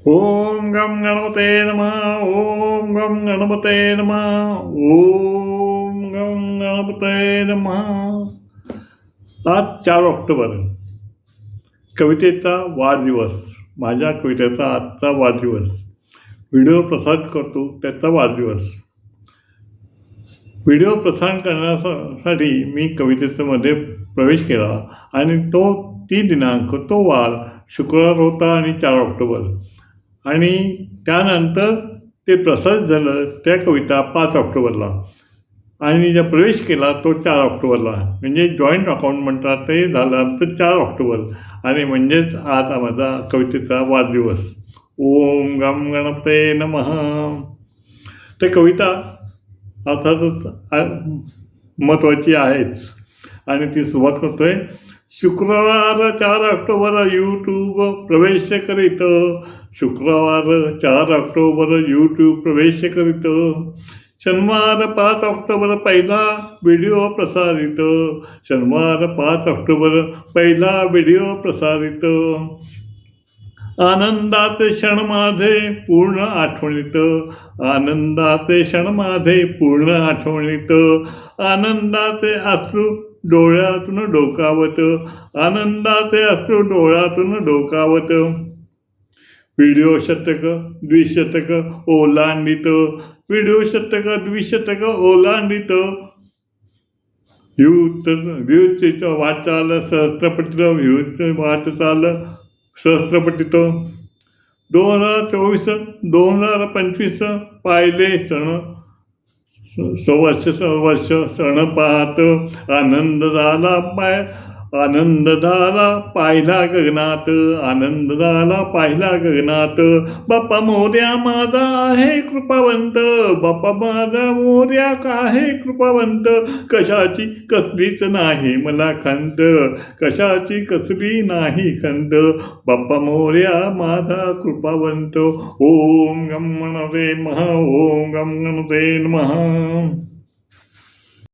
ओम गम गणपते नमः. ओम गम गणपते नमः. ओम गम गणपते नमः. आज 4 ऑक्टोबर, कवितेचा वाढदिवस. माझ्या कवितेचा आजचा वाढदिवस. व्हिडिओ प्रसारित करतो त्याचा वाढदिवस. व्हिडिओ प्रसारण करण्यासाठी मी कवितेमध्ये प्रवेश केला आणि ती दिनांक, तो वार शुक्रवार होता आणि 4 ऑक्टोबर. आणि त्यानंतर ते प्रसारित झालं त्या कविता 5 ऑक्टोबरला आणि ज्या प्रवेश केला तो 4 ऑक्टोबरला. म्हणजे जॉईंट अकाउंट म्हणतात ते झालं आमचं 4 ऑक्टोबर. आणि म्हणजेच आज माझा कवितेचा वाढदिवस. ओम गम गणपते नमः. ते कविता अर्थातच महत्त्वाची आहेच आणि ती सुरुवात करतोय. शुक्रवार 4 ऑक्टोबर यूट्यूब प्रवेश करीत. शुक्रवार 4 ऑक्टोबर यूट्यूब प्रवेश करीत. शनिवार 5 ऑक्टोबर पहिला व्हिडिओ प्रसारित. शनिवार 5 ऑक्टोबर पहिला व्हिडिओ प्रसारित. आनंदाचे क्षण माझे पूर्ण आठवणीत. आनंदाचे क्षण माझे पूर्ण आठवणीत. आनंदाचे अश्रू डोळ्यातून डोकावत. आनंदाचे अश्रू डोळ्यातून डोकावत. व्हिडिओ शतक द्विशतक ओलांडित. व्हिडिओ शतक द्विशतक ओलांडित. व्ह्यूजची वाटचाल सहस्त्रपटीत. व्ह्यूजची वाटचाल सहस्त्रपटीत. 2024 2025 पाहिले सण वर्ष सण पाहत. आनंद झाला पाहिला गगनात. आनंद झाला पाहिला गगनात. बाप्पा मोरया माझा आहे कृपावंत. बाप्पा माझा मोरया आहे कृपावंत. कशाची कसलीच नाही मला खंत. कशाची कसली नाही खंत. बाप्पा मोरया माझा कृपावंत. ओम गम गणपते नमः. ओम गम गणपते नमः.